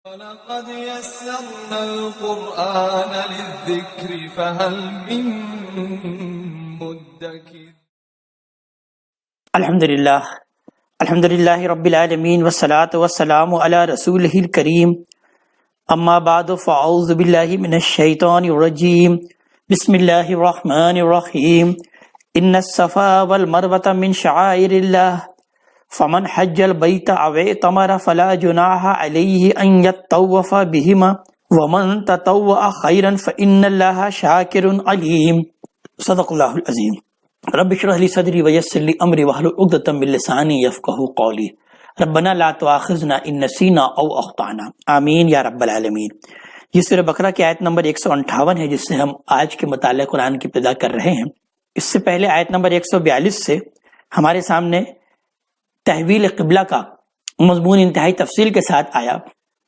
وَلَقَدْ يَسَّرْنَا الْقُرْآنَ لِلذِّكْرِ فَهَلْ مِن مُّدَّكِرٍ۔ الحمدللہ رب العالمین والصلاة والسلام علی رسولہ الکریم، اما بعد فاعوذ باللہ من الشیطان الرجیم، بسم اللہ الرحمن الرحیم۔ ان الصفا والمروۃ من شعائر اللہ، فمن حج البیت او اعتمر فلا جناح علیہ ان یطوف بہما ومن تطوع خیرا فإن اللہ شاکر علیم۔ صدق اللہ العظیم۔ رب اشرح لی صدری ویسر لی امری واحلل عقدۃ من لسانی یفقہوا قولی۔ ربنا لا تؤاخذنا ان نسینا او اخطأنا، آمین یا رب العالمین۔ یہ سورہ بقرہ کی آیت نمبر 158 ہے، جس سے ہم آج کے مطالعہ قرآن کی ابتدا کر رہے ہیں۔ اس سے پہلے آیت نمبر 142 سے ہمارے سامنے تحویل قبلہ کا مضمون انتہائی تفصیل کے ساتھ آیا،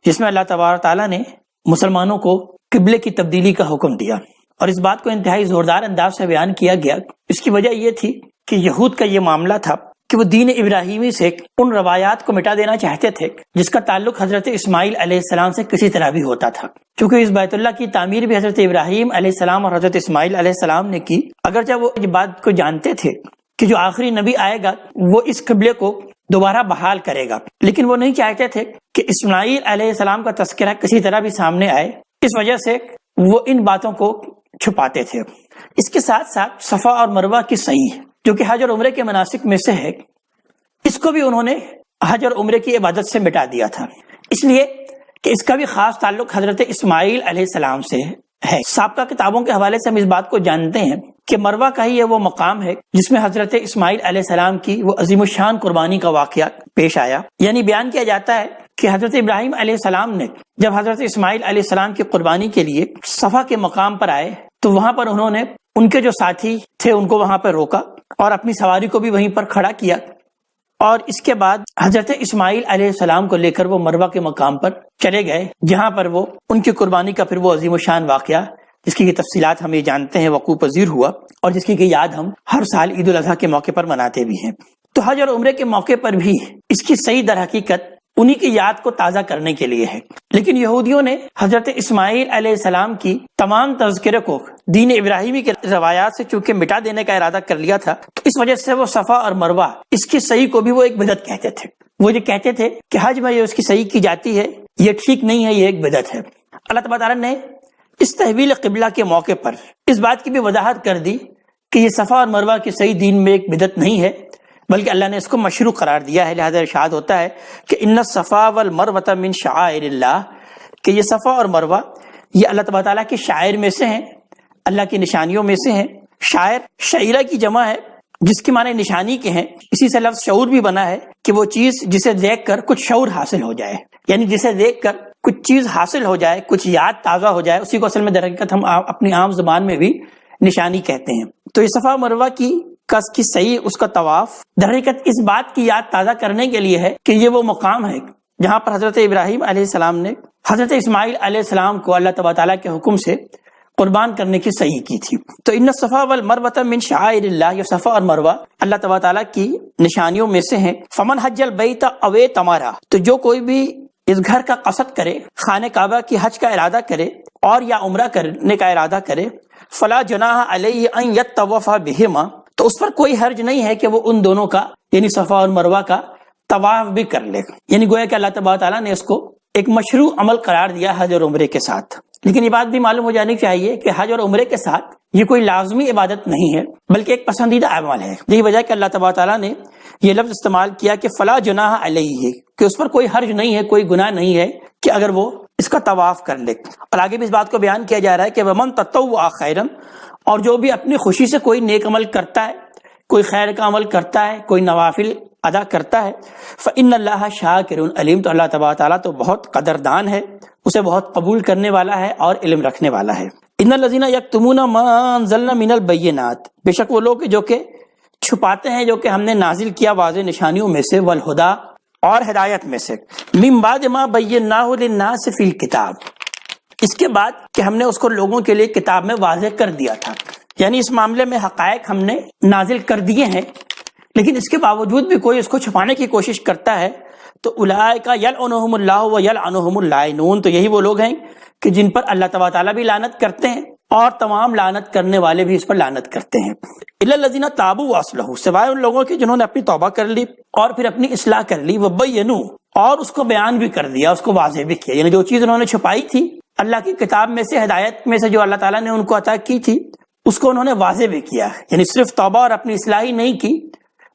جس میں اللہ تبارک تعالیٰ نے مسلمانوں کو قبلے کی تبدیلی کا حکم دیا، اور اس بات کو انتہائی زوردار انداز سے بیان کیا گیا۔ اس کی وجہ یہ تھی کہ یہود کا یہ معاملہ تھا کہ وہ دین ابراہیمی سے ان روایات کو مٹا دینا چاہتے تھے جس کا تعلق حضرت اسماعیل علیہ السلام سے کسی طرح بھی ہوتا تھا، کیونکہ اس بیت اللہ کی تعمیر بھی حضرت ابراہیم علیہ السلام اور حضرت اسماعیل علیہ السلام نے کی۔ اگرچہ وہ اس بات کو جانتے تھے کہ جو آخری نبی آئے گا وہ اس قبلے کو دوبارہ بحال کرے گا، لیکن وہ نہیں چاہتے تھے کہ اسماعیل علیہ السلام کا تذکرہ کسی طرح بھی سامنے آئے، اس وجہ سے وہ ان باتوں کو چھپاتے تھے۔ اس کے ساتھ ساتھ صفا اور مروہ کی سعی، جو کہ حج اور عمرے کے مناسک میں سے ہے، اس کو بھی انہوں نے حج اور عمرے کی عبادت سے مٹا دیا تھا، اس لیے کہ اس کا بھی خاص تعلق حضرت اسماعیل علیہ السلام سے ہے۔ سابقہ کتابوں کے حوالے سے ہم اس بات کو جانتے ہیں کہ مروہ کا ہی یہ وہ مقام ہے جس میں حضرت اسماعیل علیہ السلام کی وہ عظیم الشان قربانی کا واقعہ پیش آیا۔ یعنی بیان کیا جاتا ہے کہ حضرت ابراہیم علیہ السلام نے جب حضرت اسماعیل علیہ السلام کی قربانی کے لیے صفا کے مقام پر آئے تو وہاں پر انہوں نے ان کے جو ساتھی تھے ان کو وہاں پر روکا اور اپنی سواری کو بھی وہیں پر کھڑا کیا، اور اس کے بعد حضرت اسماعیل علیہ السلام کو لے کر وہ مروہ کے مقام پر چلے گئے، جہاں پر وہ ان کی قربانی کا پھر وہ عظیم الشان واقعہ، جس کی یہ تفصیلات ہم یہ جانتے ہیں، وقوع پذیر ہوا، اور جس کی یاد ہم ہر سال عید الاضحیٰ کے موقع پر مناتے بھی ہیں۔ تو حج اور عمرے کے موقع پر بھی اس کی صحیح در حقیقت انہی کی یاد کو تازہ کرنے کے لیے ہے، لیکن یہودیوں نے حضرت اسماعیل علیہ السلام کی تمام تذکرے کو دین ابراہیمی کے روایات سے چونکہ مٹا دینے کا ارادہ کر لیا تھا، تو اس وجہ سے وہ صفا اور مروہ اس کی صحیح کو بھی وہ ایک بدعت کہتے تھے۔ وہ یہ کہتے تھے کہ حج میں یہ اس کی صحیح کی جاتی ہے، یہ ٹھیک نہیں ہے، یہ ایک بدعت ہے۔ اللہ تبارک تعالیٰ نے اس تحویل قبلہ کے موقع پر اس بات کی بھی وضاحت کر دی کہ یہ صفا اور مروہ کی صحیح دین میں ایک بدعت نہیں ہے، بلکہ اللہ نے اس کو مشروع قرار دیا ہے۔ لہذا ارشاد ہوتا ہے کہ ان الصفا والمروۃ من شعائر اللہ، کہ یہ صفا اور مروہ یہ اللہ تبارک تعالیٰ کے شعائر میں سے ہیں، اللہ کی نشانیوں میں سے ہیں۔ شاعر شعیرہ کی جمع ہے، جس کی معنی نشانی کے ہیں۔ اسی سے لفظ شعور بھی بنا ہے کہ وہ چیز جسے دیکھ کر کچھ شعور حاصل ہو جائے، یعنی جسے دیکھ کر کچھ چیز حاصل ہو جائے، کچھ یاد تازہ ہو جائے، اسی کو اصل میں در حقیقت ہم اپنی عام زبان میں بھی نشانی کہتے ہیں۔ تو یہ صفا مروہ کی صحیح اس کا طواف در حقیقت اس بات کی یاد تازہ کرنے کے لیے ہے کہ یہ وہ مقام ہے جہاں پر حضرت ابراہیم علیہ السلام نے حضرت اسماعیل علیہ السلام کو اللہ تبارک تعالیٰ کے حکم سے قربان کرنے کی صحیح کی تھی۔ تو ان الصفا والمروۃ من شعائر اللہ، یہ صفا اور مروہ اللہ تبارک تعالیٰ کی نشانیوں میں سے ہیں۔ فمن حج البیت او اعتمر، تو جو کوئی بھی اس گھر کا قصد کرے، خانہ کعبہ کی حج کا ارادہ کرے اور یا عمرہ کرنے کا ارادہ کرے، فلا جناح علیہ ان یطوف بہما، تو اس پر کوئی حرج نہیں ہے کہ وہ ان دونوں کا یعنی صفا اور مروہ کا طواف بھی کر لے۔ یعنی گویا کہ اللہ تبارک تعالیٰ نے اس کو ایک مشروع عمل قرار دیا حج اور عمرے کے ساتھ۔ لیکن یہ بات بھی معلوم ہو جانی چاہیے کہ حج اور عمرے کے ساتھ یہ کوئی لازمی عبادت نہیں ہے، بلکہ ایک پسندیدہ عمل ہے۔ یہی وجہ کہ اللہ تبارک تعالیٰ نے یہ لفظ استعمال کیا کہ فلا جناح علیہ، کہ اس پر کوئی حرج نہیں ہے، کوئی گناہ نہیں ہے کہ اگر وہ اس کا طواف کر لے۔ اور آگے بھی اس بات کو بیان کیا جا رہا ہے کہ ومن تطوع خیرا، اور جو بھی اپنی خوشی سے کوئی نیک عمل کرتا ہے، کوئی خیر کا عمل کرتا ہے، کوئی نوافل ادا کرتا ہے، فإن اللہ شاکر علیم، تو اللہ تبارک تعالیٰ تو بہت قدردان ہے، اسے بہت قبول کرنے والا ہے اور علم رکھنے والا ہے۔ ان الذین یکتمون ما انزلنا من البینات، بے شک وہ لوگ جو کہ چھپاتے ہیں جو کہ ہم نے نازل کیا واضح نشانیوں میں سے، والہدیٰ اور ہدایت میں سے، من بعد ما بیناہ للناس فی الکتاب، اس کے بعد کہ ہم نے اس کو لوگوں کے لیے کتاب میں واضح کر دیا تھا۔ یعنی اس معاملے میں حقائق ہم نے نازل کر دیے ہیں، لیکن اس کے باوجود بھی کوئی اس کو چھپانے کی کوشش کرتا ہے تو اولئک یلعنہم اللہ و یلعنہم اللائنون، تو یہی وہ لوگ ہیں کہ جن پر اللہ تبارک تعالیٰ بھی لعنت کرتے ہیں اور تمام لعنت کرنے والے بھی اس پر لعنت کرتے ہیں۔ الا الذین تابوا واصلحوا، سوائے ان لوگوں کے جنہوں نے اپنی توبہ کر لی اور پھر اپنی اصلاح کر لی، وبینوا، اور اس کو بیان بھی کر دیا، اس کو واضح بھی کیا، یعنی جو چیز انہوں نے چھپائی تھی اللہ کی کتاب میں سے، ہدایت میں سے جو اللہ تعالیٰ نے ان کو عطا کی تھی، اس کو انہوں نے واضح بھی کیا، یعنی صرف توبہ اور اپنی اصلاح ہی نہیں کی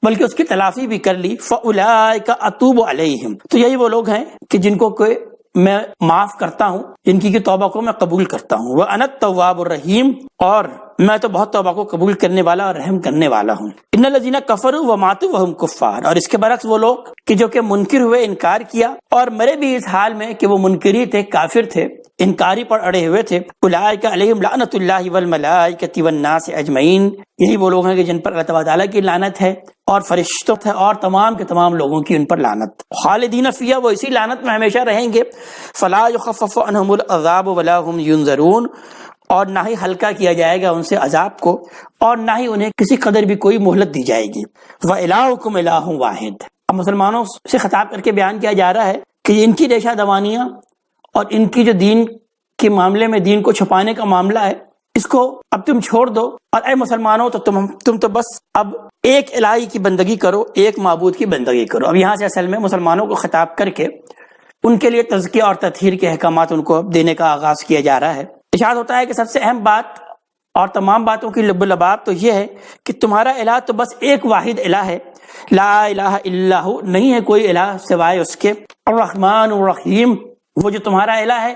بلکہ اس کی تلافی بھی کر لی۔ فاولئک اتوب علیہم، تو یہی وہ لوگ ہیں کہ جن کو کوئی میں معاف کرتا ہوں، جن کی توبہ کو میں قبول کرتا ہوں۔ وَأَنَا التَّوَّابُ الرَّحِيمُ، اور میں تو بہت توبہ کو قبول کرنے والا اور رحم کرنے والا ہوں۔ ان الذین کفروا وماتوا وهم کفار، اور اس کے برعکس وہ لوگ کہ جو کہ منکر ہوئے، انکار کیا اور مرے بھی اس حال میں کہ وہ منکری تھے، کافر تھے، انکاری پر اڑے ہوئے تھے، اولئک علیہم لعنۃ اللہ والملائکۃ والناس اجمعین، یہی وہ لوگ ہیں کہ جن پر اللہ تعالیٰ کی لعنت ہے اور فرشتوں ہے اور تمام کے تمام لوگوں کی ان پر لعنت، خالدین فیہا، وہ اسی لعنت میں ہمیشہ رہیں گے، فلا یخفف عنہم العذاب ولا هم ینظرون، اور نہ ہی ہلکا کیا جائے گا ان سے عذاب کو اور نہ ہی انہیں کسی قدر بھی کوئی مہلت دی جائے گی۔ وَإِلَٰهُكُمْ إِلَٰهٌ وَاحِدٌ، اب مسلمانوں سے خطاب کر کے بیان کیا جا رہا ہے کہ ان کی ریشہ دوانیاں اور ان کی جو دین کے معاملے میں دین کو چھپانے کا معاملہ ہے، اس کو اب تم چھوڑ دو، اور اے مسلمانوں تو تم تو بس اب ایک الہی کی بندگی کرو، ایک معبود کی بندگی کرو۔ اب یہاں سے اصل میں مسلمانوں کو خطاب کر کے ان کے لیے تزکیہ اور تطہیر کے احکامات ان کو دینے کا آغاز کیا جا رہا ہے۔ ارشاد ہوتا ہے کہ سب سے اہم بات اور تمام باتوں کی لب و لباب تو یہ ہے کہ تمہارا الہ تو بس ایک واحد الہ ہے، لا الہ الا ہو، نہیں ہے کوئی الہ سوائے اس کے، الرحمن الرحیم، وہ جو تمہارا الہ ہے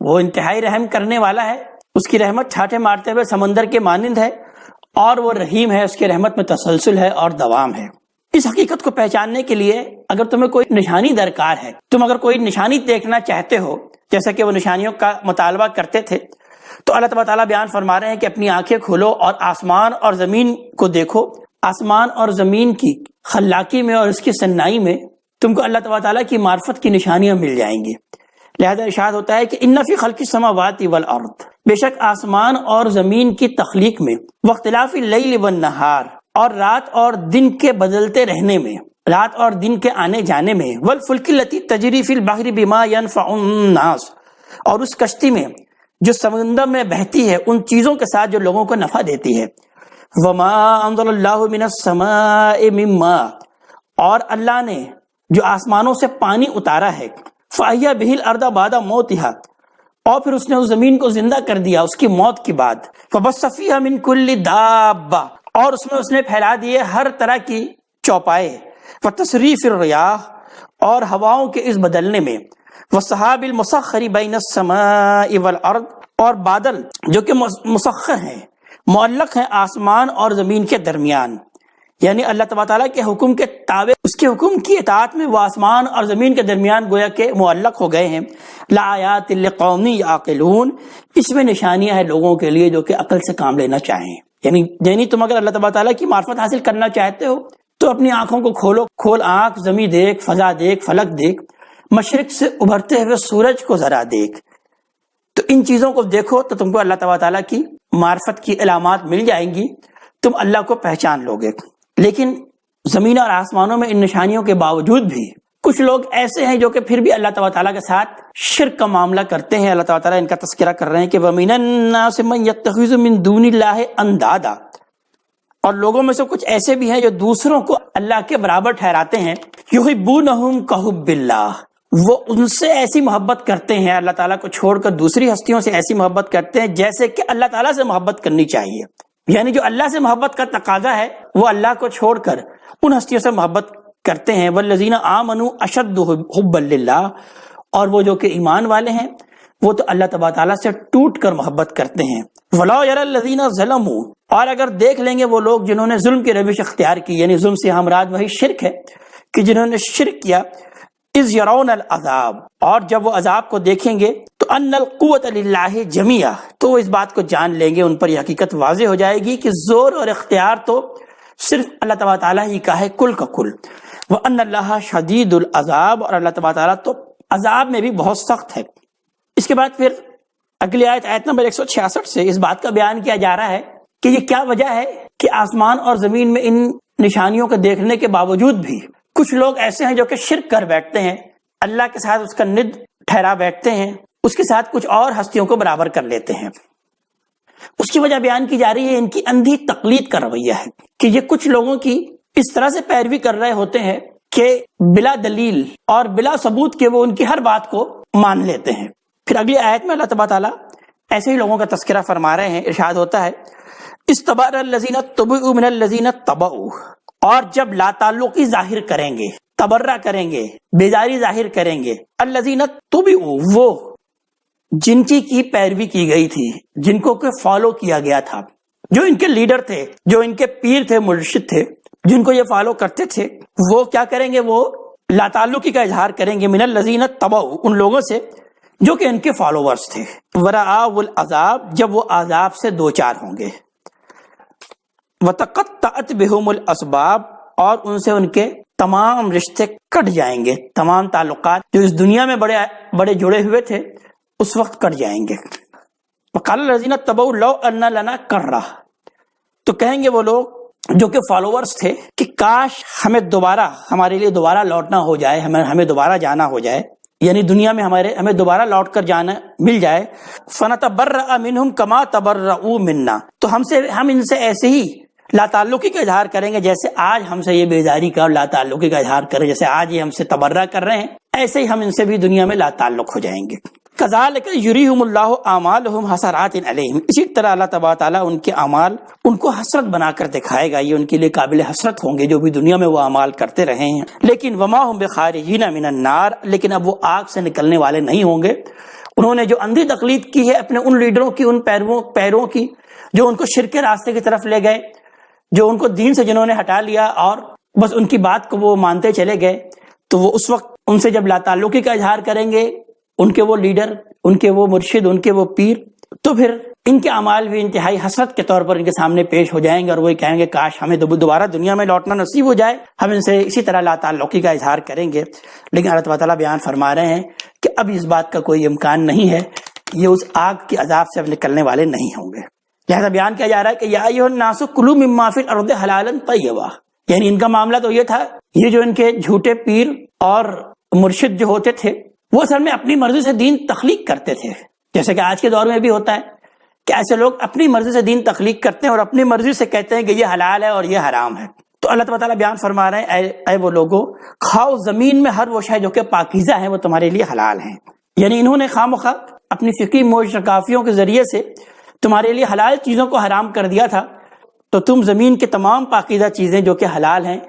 وہ انتہائی رحم کرنے والا ہے، اس کی رحمت چھاٹے مارتے ہوئے سمندر کے مانند ہے، اور وہ رحیم ہے، اس کی رحمت میں تسلسل ہے اور دوام ہے۔ اس حقیقت کو پہچاننے کے لیے اگر تمہیں کوئی نشانی درکار ہے، تم اگر کوئی نشانی دیکھنا چاہتے ہو، جیسا کہ وہ نشانیوں کا مطالبہ کرتے تھے، تو اللہ تعالیٰ بیان فرما رہے ہیں کہ اپنی آنکھیں کھولو اور آسمان اور زمین کو دیکھو، آسمان اور زمین کی خلاقی میں اور اس کی صنائی میں تم کو اللہ تعالیٰ کی معرفت کی نشانیاں مل جائیں گی۔ لہذا ارشاد ہوتا ہے کہ ان فی خلق السماوات والارض، بے شک آسمان اور زمین کی تخلیق میں، واختلاف اللیل والنہار، اور رات اور دن کے بدلتے رہنے میں، رات اور دن کے آنے جانے میں، والفلک التی تجری فی البحر بما ینفع الناس، اور اس کشتی میں جو سمندر میں بہتی ہے ان چیزوں کے ساتھ جو لوگوں کو نفع دیتی ہے، وما انزل اللہ من السماء من ماء، اور اللہ نے جو آسمانوں سے پانی اتارا ہے، فاحیا بہ الارض بعد موتہا، اور پھر اس نے اس زمین کو زندہ کر دیا اس کی موت کے بعد، فبث فیہا من کل دابہ، اور اس میں اس نے پھیلا دیے ہر طرح کی چوپائے، وتصریف الریاح، اور ہواؤں کے اس بدلنے میں، والسحاب المسخر بین السماء والارض، اور بادل جو کہ مسخر ہیں، معلق ہیں آسمان اور زمین کے درمیان، یعنی اللہ تعالیٰ کے حکم کے تابع، اس کے حکم کی اطاعت میں وہ آسمان اور زمین کے درمیان گویا کہ معلق ہو گئے ہیں۔ لآیات لقوم یعقلون، اس میں نشانیاں ہیں لوگوں کے لیے جو کہ عقل سے کام لینا چاہیں، یعنی تم اگر اللہ تعالیٰ کی معرفت حاصل کرنا چاہتے ہو تو اپنی آنکھوں کو کھولو، کھول آنکھ، زمین دیکھ، فضا دیکھ، فلک دیکھ، مشرق سے ابھرتے ہوئے سورج کو ذرا دیکھ، تو ان چیزوں کو دیکھو تو تم کو اللہ تعالیٰ کی معرفت کی علامات مل جائیں گی، تم اللہ کو پہچان لو گے۔ لیکن زمین اور آسمانوں میں ان نشانیوں کے باوجود بھی کچھ لوگ ایسے ہیں جو کہ پھر بھی اللہ تعالیٰ کے ساتھ شرک کا معاملہ کرتے ہیں۔ اللہ تعالیٰ ان کا تذکرہ کر رہے ہیں کہ وَمِنَ النَّاسِ مَن يَتَّخِذُ مِن دُونِ اللَّهِ أَندَادًا، اور لوگوں میں سے کچھ ایسے بھی ہیں جو دوسروں کو اللہ کے برابر ٹھہراتے ہیں، يُحِبُّونَهُمْ كَحُبِّ اللَّهِ، وہ ان سے ایسی محبت کرتے ہیں، اللہ تعالیٰ کو چھوڑ کر دوسری ہستیوں سے ایسی محبت کرتے ہیں جیسے کہ اللہ تعالیٰ سے محبت کرنی چاہیے، یعنی جو اللہ سے محبت کا تقاضا ہے وہ اللہ کو چھوڑ کر ان ہستیوں سے محبت کرتے ہیں۔ والذین آمنوا اشد حبا للہ، اور وہ جو کہ ایمان والے ہیں وہ تو اللہ تبارک تعالیٰ سے ٹوٹ کر محبت کرتے ہیں۔ ولا یری الذین ظلموا، اور اگر دیکھ لیں گے وہ لوگ جنہوں نے ظلم کی روش اختیار کی، یعنی ظلم سے مراد وہی شرک ہے کہ جنہوں نے شرک کیا، اذ یرون العذاب، اور جب وہ عذاب کو دیکھیں گے تو ان القوت للہ جمیعا، تو وہ اس بات کو جان لیں گے، ان پر یہ حقیقت واضح ہو جائے گی کہ زور اور اختیار تو صرف اللہ تبارک تعالیٰ ہی کا ہے، کل کا کل۔ وان اللہ شدید العذاب، اور اللہ تبارک تعالیٰ تو عذاب میں بھی بہت سخت ہے۔ اس کے بعد پھر اگلی آیت نمبر 166 سے اس بات کا بیان کیا جا رہا ہے کہ یہ کیا وجہ ہے کہ آسمان اور زمین میں ان نشانیوں کو دیکھنے کے باوجود بھی کچھ لوگ ایسے ہیں جو کہ شرک کر بیٹھتے ہیں، اللہ کے ساتھ اس کا ند ٹھہرا بیٹھتے ہیں، اس کے ساتھ کچھ اور ہستیوں کو برابر کر لیتے ہیں۔ اس کی وجہ بیان کی جا رہی ہے ان کی اندھی تقلید کا رویہ ہے کہ یہ کچھ لوگوں کی اس طرح سے پیروی کر رہے ہوتے ہیں کہ بلا دلیل اور بلا ثبوت کے وہ ان کی ہر بات کو مان لیتے ہیں۔ پھر اگلی آیت میں اللہ تبارک تعالیٰ ایسے ہی لوگوں کا تذکرہ فرما رہے ہیں، ارشاد ہوتا ہے استبر الذین اتبعوا من الذین اتبعوا، اور جب لا تعلقی ظاہر کریں گے، تبرہ کریں گے، بیزاری ظاہر کریں گے، الذین اتبعوا، وہ جن کی پیروی کی گئی تھی، جن کو فالو کیا گیا تھا، جو ان کے لیڈر تھے، جو ان کے پیر تھے، مرشد تھے، جن کو یہ فالو کرتے تھے، وہ کیا کریں گے؟ وہ لا تعلقی کا اظہار کریں گے من الذین اتبعوا، ان لوگوں سے جو کہ ان کے فالوورز تھے، ورآؤا العذاب، جب وہ عذاب سے دوچار ہوں گے، وتقطعت بہم الاسباب، اور ان سے ان کے تمام رشتے کٹ جائیں گے، تمام تعلقات جو اس دنیا میں بڑے جڑے ہوئے تھے اس وقت کٹ جائیں گے۔ وقال الذین اتبعوا لو ان لنا کرہ، تو کہیں گے وہ لوگ جو کہ فالوورز تھے کہ کاش ہمارے لیے دوبارہ لوٹنا ہو جائے، ہمیں دوبارہ جانا ہو جائے، یعنی دنیا میں ہمیں دوبارہ لوٹ کر جانا مل جائے، فنتبرأ منہم کما تبرؤوا منا، تو ہم ان سے ایسے ہی لا تعلقی کا اظہار کریں گے جیسے آج ہم سے یہ بیزاری کا اور لا تعلقی کا اظہار کریں، جیسے آج یہ ہم سے تبرہ کر رہے ہیں، ایسے ہی ہم ان سے بھی دنیا میں لا تعلق ہو جائیں گے۔ کذالک یریہم اللہ اعمالہم حسرات علیہم، اسی طرح اللہ تبارک تعالیٰ ان کے اعمال ان کو حسرت بنا کر دکھائے گا، یہ ان کے لیے قابل حسرت ہوں گے جو بھی دنیا میں وہ اعمال کرتے رہے ہیں، لیکن وما ہم بخارجین من النار، لیکن اب وہ آگ سے نکلنے والے نہیں ہوں گے۔ انہوں نے جو اندھی تقلید کی ہے اپنے ان لیڈروں کی، ان پیروں کی جو ان کو شرک کے راستے کی طرف لے گئے، جو ان کو دین سے جنہوں نے ہٹا لیا اور بس ان کی بات کو وہ مانتے چلے گئے، تو وہ اس وقت ان سے جب لا تعلقی کا اظہار کریں گے ان کے وہ لیڈر، ان کے وہ مرشد، ان کے وہ پیر، تو پھر ان کے اعمال بھی انتہائی حسرت کے طور پر ان کے سامنے پیش ہو جائیں گے، اور وہی کہیں گے کاش ہمیں دوبارہ دنیا میں لوٹنا نصیب ہو جائے، ہم ان سے اسی طرح لا تعلقی کا اظہار کریں گے۔ لیکن اللہ تعالیٰ بیان فرما رہے ہیں کہ اب اس بات کا کوئی امکان نہیں ہے، یہ اس آگ کے عذاب سے اب نکلنے والے نہیں ہوں گے۔ لہذا بیان کیا جا رہا ہے کہ یا ایھا الناس کلوا مما فی الارض حلالا طیبا، یعنی ان کا معاملہ تو یہ تھا، یہ جو ان کے جھوٹے پیر اور مرشد جو ہوتے تھے وہ اصل میں اپنی مرضی سے دین تخلیق کرتے تھے، جیسے کہ آج کے دور میں بھی ہوتا ہے کہ ایسے لوگ اپنی مرضی سے دین تخلیق کرتے ہیں اور اپنی مرضی سے کہتے ہیں کہ یہ حلال ہے اور یہ حرام ہے۔ تو اللہ تعالیٰ بیان فرما رہے ہیں اے وہ لوگو، کھاؤ زمین میں ہر وہ شے جو کہ پاکیزہ ہے وہ تمہارے لیے حلال ہیں، یعنی انہوں نے خواہ اپنی فقہی موج شکافیوں کے ذریعے سے تمہارے لیے حلال چیزوں کو حرام کر دیا تھا، تو تم زمین کے تمام پاکیزہ چیزیں جو کہ حلال ہیں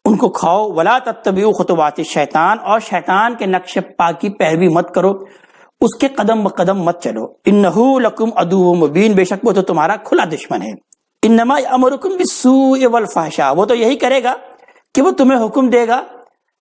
ان کو کھاؤ۔ ولا تتبعوا خطوات الشیطان، اور شیطان کے نقش پا کی پیروی مت کرو، اس کے قدم بقدم مت چلو۔ انہ لکم عدو مبین، بے شک وہ تو تمہارا کھلا دشمن ہے۔ انما یامرکم بالسوء والفحشاء، وہ تو یہی کرے گا کہ وہ تمہیں حکم دے گا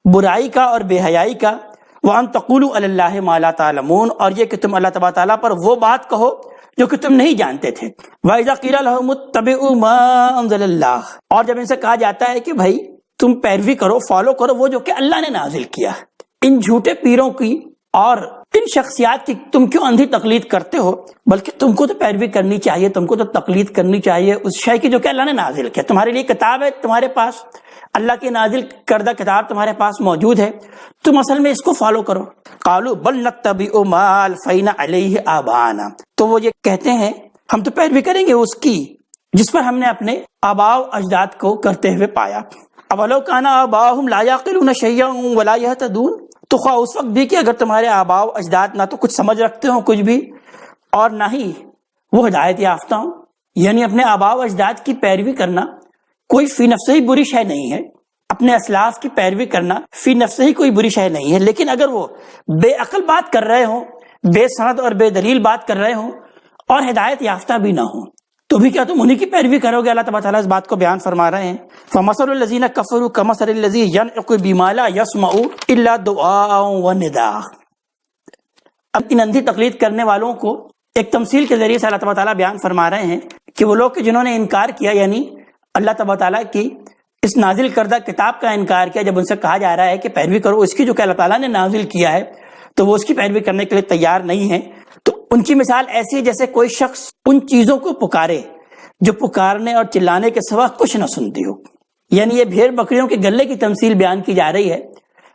برائی کا اور بے حیائی کا، وان تقولوا علی اللہ ما لا تعلمون، اور یہ کہ تم اللہ تبارک تعالیٰ پر وہ بات کہو جو کہ تم نہیں جانتے تھے۔ وَإِذَا قِيلَ لَهُمُ اتَّبِعُوا مَا أَنزَلَ اللَّهُ، اور جب ان سے کہا جاتا ہے کہ بھائی تم پیروی کرو، فالو کرو وہ جو کہ اللہ نے نازل کیا، ان جھوٹے پیروں کی اور ان شخصیات کی تم کیوں اندھی تقلید کرتے ہو؟ بلکہ تم کو تو پیروی کرنی چاہیے، تم کو تو تقلید کرنی چاہیے اس شے کی جو کہ اللہ نے نازل کیا۔ تمہارے لیے کتاب ہے، تمہارے پاس اللہ کی نازل کردہ کتاب تمہارے پاس موجود ہے، تم اصل میں اس کو فالو کرو۔ قالوا بل نتبع ما الفینا علیہ آباءنا، تو وہ یہ کہتے ہیں ہم تو پیروی کریں گے اس کی جس پر ہم نے اپنے آباء و اجداد کو کرتے ہوئے پایا۔ اولو کان آباؤہم لا یعقلون شیئا ولا یہتدون، تو خواہ اس وقت بھی کہ اگر تمہارے آباء و اجداد نہ تو کچھ سمجھ رکھتے ہوں کچھ بھی، اور نہ ہی وہ ہدایت یافتہ ہوں، یعنی اپنے آباء و اجداد کی پیروی کرنا کوئی فی نفس ہی بری شے نہیں ہے، اپنے اسلاف کی پیروی کرنا فی نفس ہی کوئی بری شے نہیں ہے، لیکن اگر وہ بے عقل بات کر رہے ہوں، بے سند اور بے دلیل بات کر رہے ہوں اور ہدایت یافتہ بھی نہ ہوں، تو بھی کیا تم انہی کی پیروی کرو گے؟ اللہ تبارک تعالیٰ اس بات کو بیان فرما رہے ہیں فَمَثَلُ الَّذِينَ كَفَرُوا كَمَثَلِ الَّذِي يَنْعِقُ بِمَا لَا يَسْمَعُ إِلَّا دُعَاءً وَنِدَاءً۔ اب ان اندھی تقلید کرنے والوں کو ایک تمثیل کے ذریعے سے اللہ تبارک تعالیٰ بیان فرما رہے ہیں کہ وہ لوگ جنہوں نے انکار کیا، یعنی اللہ تبارک تعالیٰ کی اس نازل کردہ کتاب کا انکار کیا، جب ان سے کہا جا رہا ہے کہ پیروی کرو اس کی جو کہ اللہ تعالیٰ نے نازل کیا ہے، تو وہ اس کی پیروی کرنے کے لیے تیار نہیں ہے، تو ان کی مثال ایسی ہے جیسے کوئی شخص ان چیزوں کو پکارے جو پکارنے اور چلانے کے سوا کچھ نہ سنتی ہو، یعنی یہ بھیڑ بکریوں کے گلے کی تمثیل بیان کی جا رہی ہے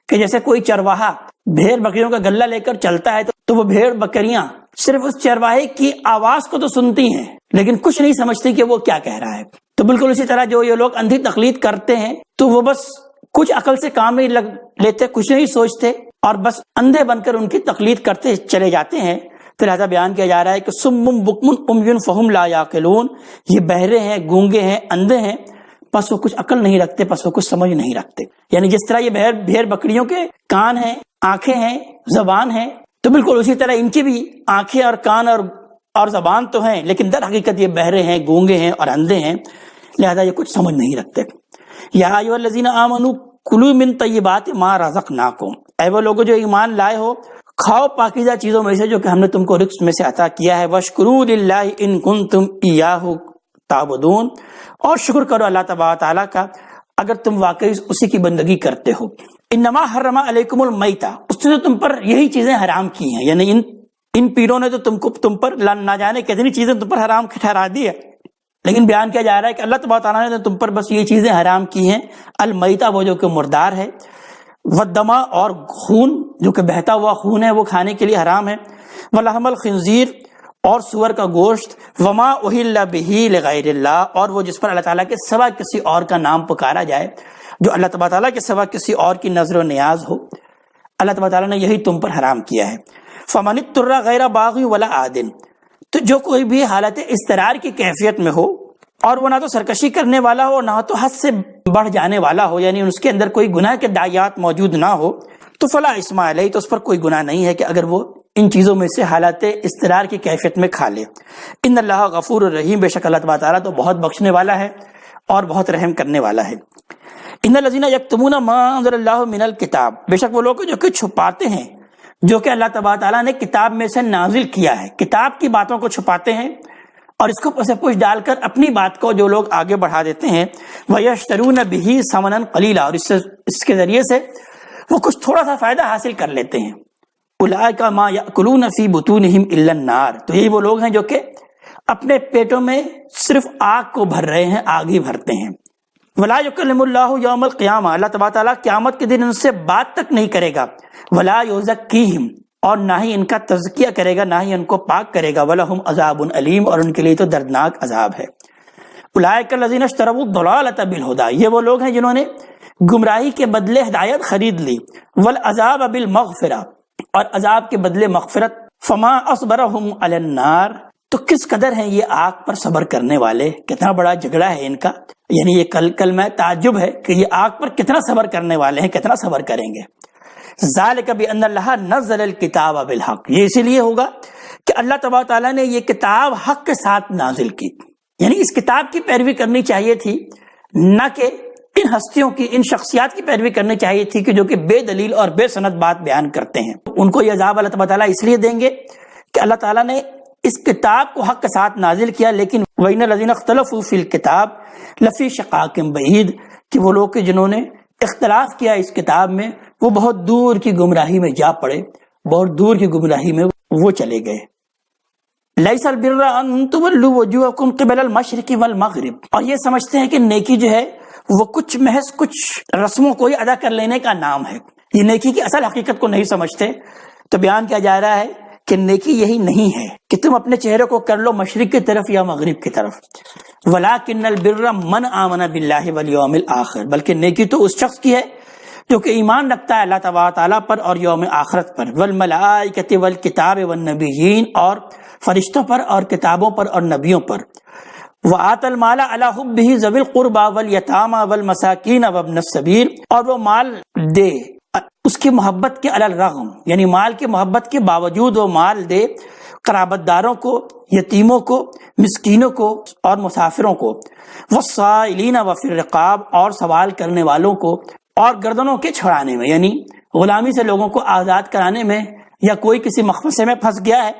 کہ جیسے کوئی چرواہا بھیڑ بکریوں کا گلہ لے کر چلتا ہے تو وہ بھیڑ بکریاں صرف اس چرواہے کی آواز کو تو سنتی ہیں لیکن کچھ نہیں سمجھتی کہ وہ کیا کہہ رہا ہے. تو بالکل اسی طرح جو یہ لوگ اندھی تقلید کرتے ہیں تو وہ بس کچھ عقل سے کام نہیں لیتے, کچھ نہیں سوچتے اور بس اندھے بن کر ان کی تقلید کرتے چلے جاتے ہیں. تو لہذا بیان کیا جا رہا ہے کہ سم بکم عمی فہم لا یعقلون, یہ بہرے ہیں, گونگے ہیں, اندھے ہیں, پس وہ کچھ عقل نہیں رکھتے, پس وہ کچھ سمجھ نہیں رکھتے. یعنی جس طرح یہ بھیڑ بکریوں کے کان ہیں, آنکھیں ہیں, زبان ہیں, تو بالکل اسی طرح ان کی بھی آنکھیں اور کان اور زبان تو ہیں لیکن در حقیقت یہ بہرے ہیں, گونگے ہیں اور اندھے ہیں, لہذا یہ کچھ سمجھ نہیں رکھتے. یا ایھا الذین آمنوا کلوا من طیبات ما رزقناکم, اے وہ لوگوں جو ایمان لائے ہو, کھاؤ پاکیزہ چیزوں میں سے جو کہ ہم نے تم کو رزق میں سے عطا کیا ہے. واشکروا للہ ان کنتم ایاہ تعبدون, اور شکر کرو اللہ تبارک تعالیٰ کا اگر تم واقعی اسی کی بندگی کرتے ہو. انما حرم علیکم المیتہ, اس نے تم پر یہی چیزیں حرام کی ہیں, یعنی ان پیروں نے تو تم پر نہ جانے کتنی چیزیں تم پر حرام ٹھہرا دی ہے, لیکن بیان کیا جا رہا ہے کہ اللہ تبارک تعالیٰ نے تم پر بس یہ چیزیں حرام کی ہیں. المیتہ وہ جو کہ مردار ہے, والدما اور خون جو کہ بہتا ہوا خون ہے وہ کھانے کے لیے حرام ہے. ولحم الخنزیر اور سور کا گوشت. وما اہل بہ لغیر اللہ, اور وہ جس پر اللہ تعالیٰ کے سوا کسی اور کا نام پکارا جائے, جو اللہ تبارک تعالیٰ کے سوا کسی اور کی نظر و نیاز ہو, اللہ تبارک تعالیٰ نے یہی تم پر حرام کیا ہے. فمن اضطر غیر باغ ولا عاد, تو جو کوئی بھی حالت اضطرار کی کیفیت میں ہو اور وہ نہ تو سرکشی کرنے والا ہو نہ تو حد سے بڑھ جانے والا ہو, یعنی اس کے اندر کوئی گناہ کے داعیات موجود نہ ہو, تو فلا اسم علیہ, تو اس پر کوئی گناہ نہیں ہے کہ اگر وہ ان چیزوں میں سے حالت اضطرار کی کیفیت میں کھا لے. ان اللہ غفور الرحیم, بے شک اللہ تبارک تعالیٰ تو بہت بخشنے والا ہے اور بہت رحم کرنے والا ہے. ان الذین یکتمون ما انزل اللہ من الکتاب, بے شک وہ لوگ جو کہ چھپاتے ہیں جو کہ اللہ تبارک تعالیٰ نے کتاب میں سے نازل کیا ہے, کتاب کی باتوں کو چھپاتے ہیں اور اس کو پس پوچھ ڈال کر اپنی بات کو جو لوگ آگے بڑھا دیتے ہیں. وَيَشْتَرُونَ بِهِ ثَمَنًا قَلِيلًا, اور اس کے ذریعے سے وہ کچھ تھوڑا سا فائدہ حاصل کر لیتے ہیں. اولئک ما یأکلون فی بطونہم الا النار, تو یہی وہ لوگ ہیں جو کہ اپنے پیٹوں میں صرف آگ کو بھر رہے ہیں, آگ ہی بھرتے ہیں. ولا یکلم اللہ یوم القیامہ, اللہ تبارک تعالیٰ قیامت کے دن ان سے بات تک نہیں کرے گا. ولا یزکیہم, اور نہ ہی ان کا تزکیہ کرے گا, نہ ہی ان کو پاک کرے گا. وَلَهُمْ عَذَابٌ علیم, اور ان کے لیے تو دردناک عذاب ہے. اولئک الذین اشتروا الضلالۃ بالہدیٰ, یہ وہ لوگ ہیں جنہوں نے گمراہی کے بدلے ہدایت خرید لی. والعذاب بالمغفرہ, اور عذاب کے بدلے مغفرت. فما اصبرہم علی النار, تو کس قدر ہیں یہ آگ پر صبر کرنے والے, کتنا بڑا جھگڑا ہے ان کا. یعنی یہ کلمہ تعجب ہے کہ یہ آگ پر کتنا صبر کرنے والے ہیں, کتنا صبر کریں گے. ذالک بان اللہ نزل الکتاب بالحق, یہ اسی لیے ہوگا کہ اللہ تبارک تعالیٰ نے یہ کتاب حق کے ساتھ نازل کی. یعنی اس کتاب کی پیروی کرنی چاہیے تھی, نہ کہ ان ہستیوں کی, ان شخصیات کی پیروی کرنی چاہیے تھی کہ جو کہ بے دلیل اور بے سند بات بیان کرتے ہیں. ان کو یہ عذاب اللہ تبارک تعالیٰ اس لیے دیں گے کہ اللہ تعالیٰ نے اس کتاب کو حق کے ساتھ نازل کیا, لیکن وَإِنَّ الَّذِينَ اخْتَلَفُوا فِي الْكِتَابِ لَفِي شِقَاقٍ بَعِيدٍ, کہ وہ لوگ جنہوں نے اختلاف کیا اس کتاب میں وہ بہت دور کی گمراہی میں جا پڑے, بہت دور کی گمراہی میں وہ چلے گئے. لیس البر ان تولوا وجوہکم قبل المشرق والمغرب, اور یہ سمجھتے ہیں کہ نیکی جو ہے وہ محض کچھ رسموں کو ہی ادا کر لینے کا نام ہے, یہ نیکی کی اصل حقیقت کو نہیں سمجھتے. تو بیان کیا جا رہا ہے کہ نیکی یہی نہیں ہے کہ تم اپنے چہرے کو کر لو مشرق کی طرف یا مغرب کی طرف. ولکن البر من آمن باللہ والیوم الآخر, بلکہ نیکی تو اس شخص کی ہے جو کہ ایمان رکھتا ہے اللہ تبارک تعالیٰ پر اور یوم آخرت پر. والملائکۃ والکتاب والنبیین, اور فرشتوں پر اور کتابوں پر اور نبیوں پر. وآت المال علی حبہ ذوی القربى والیتامى والمساکین وابن السبیل, اور وہ مال دے اس کی محبت کے علی الرغم, یعنی مال کی محبت کے باوجود وہ مال دے قرابت داروں کو, یتیموں کو, مسکینوں کو اور مسافروں کو. والسائلین وفی الرقاب, اور سوال کرنے والوں کو اور گردنوں کے چھڑانے میں, یعنی غلامی سے لوگوں کو آزاد کرانے میں, یا کوئی کسی مخمصے میں پھنس گیا ہے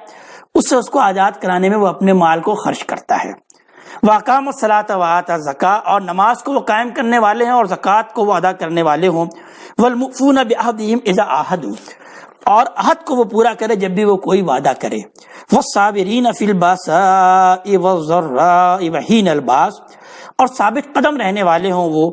اس سے اس کو آزاد کرانے میں وہ اپنے مال کو خرچ کرتا ہے. وَأَقَامَ الصَّلَاةَ وَآتَى الزَّكَاةَ, اور نماز کو وہ قائم کرنے والے ہیں اور زکوٰۃ کو وہ ادا کرنے والے ہوں. وَالْمُوفُونَ بِعَهْدِهِمْ إِذَا عَاهَدُوا, اور عہد کو وہ پورا کرے جب بھی وہ کوئی وعدہ کرے. وَالصَّابِرِينَ فِي الْبَأْسَاءِ وَالضَّرَّاءِ وَحِينَ الْبَأْسِ, اور ثابت قدم رہنے والے ہوں وہ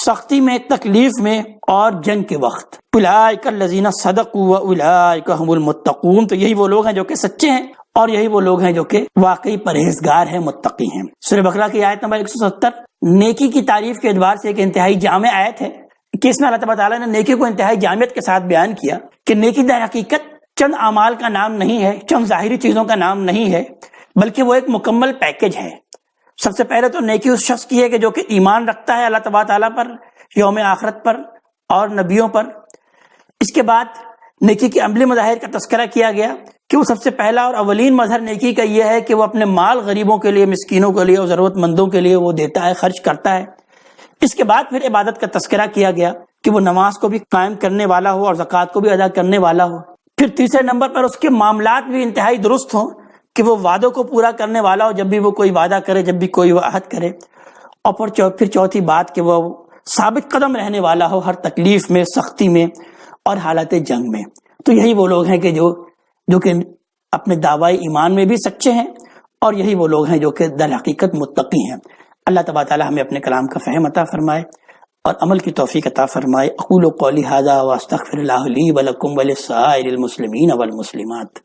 سختی میں، تکلیف میں اور جنگ کے وقت۔ اولئک الذین صدقوا واولئک هم المتقون، تو یہی وہ لوگ ہیں جو کہ سچے ہیں اور یہی وہ لوگ ہیں جو کہ واقعی پرہیزگار ہیں، متقی ہیں۔ سورہ بقرہ کی آیت نمبر 170 نیکی کی تعریف کے اعتبار سے ایک انتہائی جامع آیت ہے کہ اس میں اللہ تعالیٰ نے نیکی کو انتہائی جامعیت کے ساتھ بیان کیا کہ نیکی در حقیقت چند اعمال کا نام نہیں ہے، چند ظاہری چیزوں کا نام نہیں ہے، بلکہ وہ ایک مکمل پیکج ہے۔ سب سے پہلے تو نیکی اس شخص کی ہے کہ جو کہ ایمان رکھتا ہے اللہ تعالیٰ پر، یوم آخرت پر اور نبیوں پر۔ اس کے بعد نیکی کے عملی مظاہر کا تذکرہ کیا گیا کہ وہ سب سے پہلا اور اولین مظہر نیکی کا یہ ہے کہ وہ اپنے مال غریبوں کے لیے، مسکینوں کے لیے اور ضرورت مندوں کے لیے وہ دیتا ہے، خرچ کرتا ہے۔ اس کے بعد پھر عبادت کا تذکرہ کیا گیا کہ وہ نماز کو بھی قائم کرنے والا ہو اور زکوٰۃ کو بھی ادا کرنے والا ہو۔ پھر تیسرے نمبر پر اس کے معاملات بھی انتہائی درست ہوں کہ وہ وعدوں کو پورا کرنے والا ہو، جب بھی وہ کوئی وعدہ کرے، جب بھی کوئی عہد کرے۔ اور پھر چوتھی بات کہ وہ ثابت قدم رہنے والا ہو ہر تکلیف میں، سختی میں اور حالت جنگ میں۔ تو یہی وہ لوگ ہیں کہ جو کہ اپنے دعوی ایمان میں بھی سچے ہیں، اور یہی وہ لوگ ہیں جو کہ در حقیقت متقی ہیں۔ اللہ تبارک تعالی ہمیں اپنے کلام کا فہم عطا فرمائے اور عمل کی توفیق عطا فرمائے۔ اقول قولی ھذا واستغفر اللہ لی ولکم ولسائر المسلمین والمسلمات۔